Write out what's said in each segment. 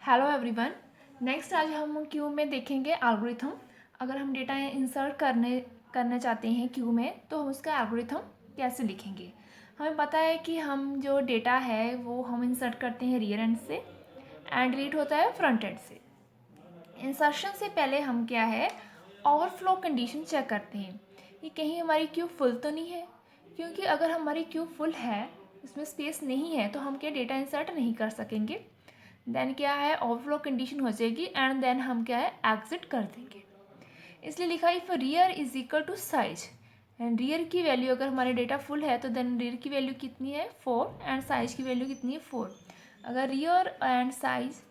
Hello everyone. Next आज हम Q में देखेंगे एल्गोरिथम। अगर हम डेटा इंसर्ट करना चाहते हैं क्यू में तो हम उसका एल्गोरिथम कैसे लिखेंगे। हमें पता है कि हम जो डेटा है वो हम इंसर्ट करते हैं रियर एंड से एंड डिलीट होता है फ्रंट एंड से। इंसर्शन से पहले हम क्या है ओवरफ्लो कंडीशन चेक करते हैं कि कहीं हमारी क्यू फुल तो नहीं है, क्योंकि अगर हमारी क्यू फुल है, इसमें स्पेस नहीं है, तो हम क्या डेटा इंसर्ट नहीं कर सकेंगे। देन क्या है ओवरफ्लो कंडीशन हो जाएगी एंड देन हम क्या है एग्जिट कर देंगे। इसलिए लिखा if rear is equal to size and rear की वैल्यू अगर हमारे डेटा फुल है तो देन रियर की वैल्यू कितनी है 4 एंड साइज की वैल्यू कितनी है 4। अगर रियर एंड साइज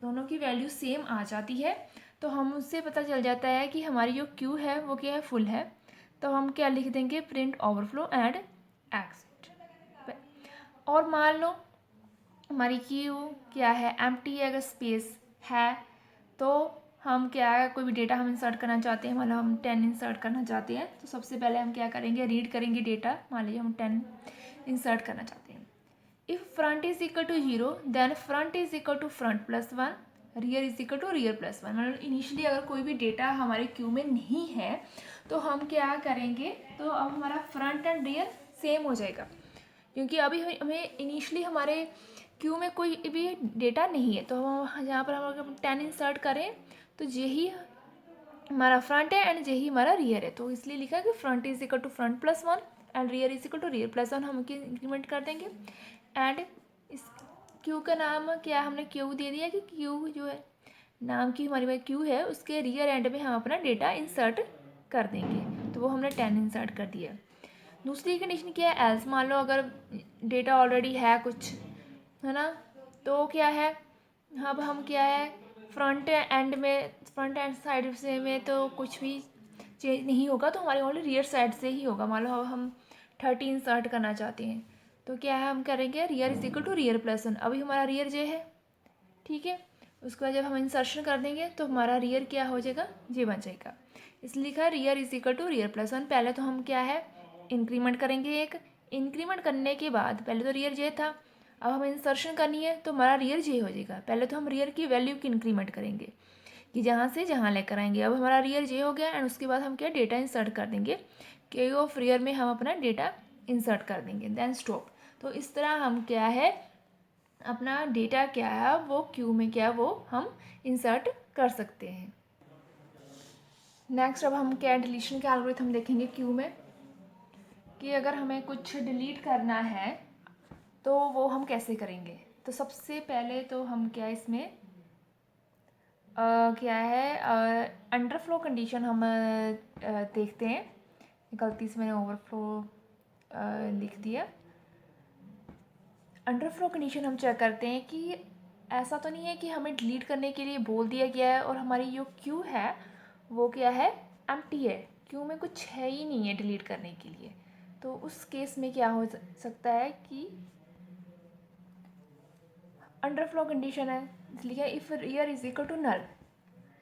दोनों की वैल्यू सेम आ जाती है तो हम उससे पता चल जाता है कि हमारी जो क्यू है वो क्या है फुल है। तो हम क्या लिख देंगे प्रिंट ओवरफ्लो एंड एग्जिट। और मान लो हमारी क्यू क्या है एम्प्टी है, अगर स्पेस है तो हम क्या है कोई भी डेटा हम इंसर्ट करना चाहते हैं, मतलब हम 10 इंसर्ट करना चाहते हैं तो सबसे पहले हम क्या करेंगे रीड करेंगे डेटा। मान लीजिए हम 10 इंसर्ट करना चाहते हैं। If front is equal to 0 then front is equal to front plus 1, rear is equal to rear plus 1। मतलब इनिशियली अगर कोई भी डेटा हमारे क्यू में नहीं है तो हम क्या करेंगे, तो अब हमारा फ्रंट एंड रियर सेम हो जाएगा, क्योंकि अभी हमें इनिशियली हमारे क्यू में कोई भी डेटा नहीं है। तो हम यहाँ पर हम 10 इंसर्ट करें तो यही हमारा फ्रंट है एंड यही हमारा रियर है, तो इसलिए लिखा है कि front is equal to front plus 1 and rear is equal to rear plus 1। हम इंक्रीमेंट कर देंगे एंड इस क्यू का नाम क्या हमने क्यू दे दिया कि क्यू जो है नाम की हमारी क्यू है उसके रियर एंड में हम अपना डेटा इंसर्ट कर देंगे, तो वो हमने 10 इंसर्ट कर दिया। दूसरी कंडीशन क्या है एल्स, मान लो अगर डेटा ऑलरेडी है कुछ, है ना, तो क्या है अब हम क्या है फ्रंट एंड साइड से में तो कुछ भी चेंज नहीं होगा, तो हमारे ओनली रियर साइड से ही होगा। मान लो अब हम 30 इंसर्ट करना चाहते हैं तो क्या है हम करेंगे rear is equal to rear plus 1। अभी हमारा रियर जे है, ठीक है, उसके बाद जब हम इंसर्शन कर देंगे तो हमारा रियर क्या हो जाएगा जे बन जाएगा। इसलिए लिखा है rear is equal to rear plus 1। पहले तो हम क्या है इंक्रीमेंट करेंगे, एक इंक्रीमेंट करने के बाद पहले तो रियर जे था, अब हमें इंसर्शन करनी है तो हमारा रियर जे हो जाएगा। पहले तो हम रियर की वैल्यू की इंक्रीमेंट करेंगे कि जहाँ से जहाँ लेकर आएंगे। अब हमारा रियर जे हो गया एंड उसके बाद हम क्या डेटा इंसर्ट कर देंगे, के ऑफ रियर में हम अपना डेटा इंसर्ट कर देंगे देन स्टॉप। तो इस तरह हम क्या है अपना डेटा क्या है वो क्यू में क्या वो हम इंसर्ट कर सकते हैं। नेक्स्ट अब हम क्या डिलीशन के एल्गोरिथम देखेंगे क्यू में, कि अगर हमें कुछ डिलीट करना है तो वो हम कैसे करेंगे। तो सबसे पहले तो हम क्या इसमें क्या है अंडरफ्लो कंडीशन हम देखते हैं। गलती से मैंने ओवरफ्लो लिख दिया। अंडरफ्लो कंडीशन हम चेक करते हैं कि ऐसा तो नहीं है कि हमें डिलीट करने के लिए बोल दिया गया है और हमारी जो क्यू है वो क्या है एम्प्टी है, क्यू में कुछ है ही नहीं है डिलीट करने के लिए। तो उस केस में क्या हो सकता है कि अंडरफ्लो कंडीशन है, इसलिए if rear is equal to null,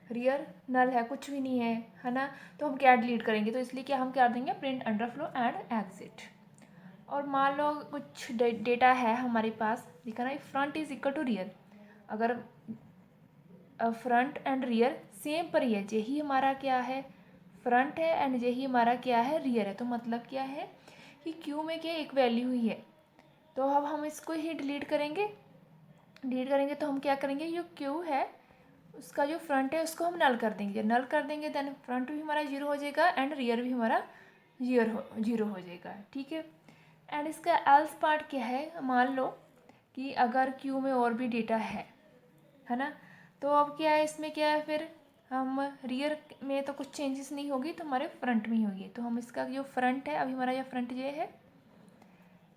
rear null है कुछ भी नहीं है ना, तो हम क्या डिलीट करेंगे, तो इसलिए क्या हम कर देंगे प्रिंट अंडरफ्लो एंड एग्जिट। और मान लो कुछ डेटा है हमारे पास, लिखा ना front is equal to rear, अगर फ्रंट एंड रियर सेम पर ही है, यही हमारा क्या है फ्रंट है एंड यही हमारा क्या है रियर है, तो मतलब क्या है कि क्यू में क्या एक वैल्यू ही है। तो अब हम इसको ही डिलीट करेंगे तो हम क्या करेंगे जो क्यू है उसका जो फ्रंट है उसको हम नल कर देंगे। नल कर देंगे देन फ्रंट भी हमारा जीरो हो जाएगा एंड रियर भी हमारा जीरो हो जाएगा, ठीक है। एंड इसका एल्स पार्ट क्या है, मान लो कि अगर क्यू में और भी डेटा है ना, तो अब क्या है इसमें क्या है फिर हम रियर में तो कुछ चेंजेस नहीं होगी तो हमारे फ्रंट में ही होगी। तो हम इसका जो फ्रंट है अभी हमारा जो फ्रंट ये है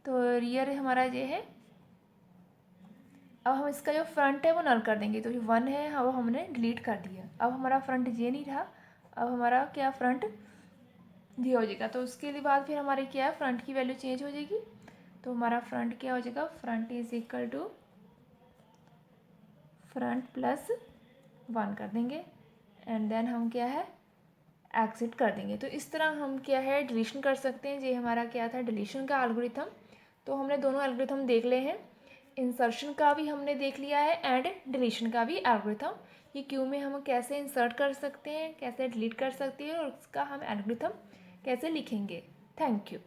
तो रियर हमारा ये है, अब हम इसका जो फ्रंट है वो नल कर देंगे। तो जो 1 है अब हमने डिलीट कर दिया, अब हमारा फ्रंट ये नहीं रहा, अब हमारा क्या फ्रंट ये हो जाएगा। तो उसके लिए बाद फिर हमारे क्या है फ्रंट की वैल्यू चेंज हो जाएगी, तो हमारा फ्रंट क्या हो जाएगा front is equal to front plus 1 कर देंगे एंड देन हम क्या है एग्जिट कर देंगे। तो इस तरह हम क्या है डिलीशन कर सकते हैं। ये हमारा क्या था डिलीशन का एल्गोरिथम। तो हमने दोनों एल्गोरिथम देख ले हैं। इंसर्शन का भी हमने देख लिया है एंड डिलीशन का भी एल्गोरिथम। ये क्यू में हम कैसे इंसर्ट कर सकते हैं, कैसे डिलीट कर सकते हैं और उसका हम एल्गोरिथम कैसे लिखेंगे। Thank you.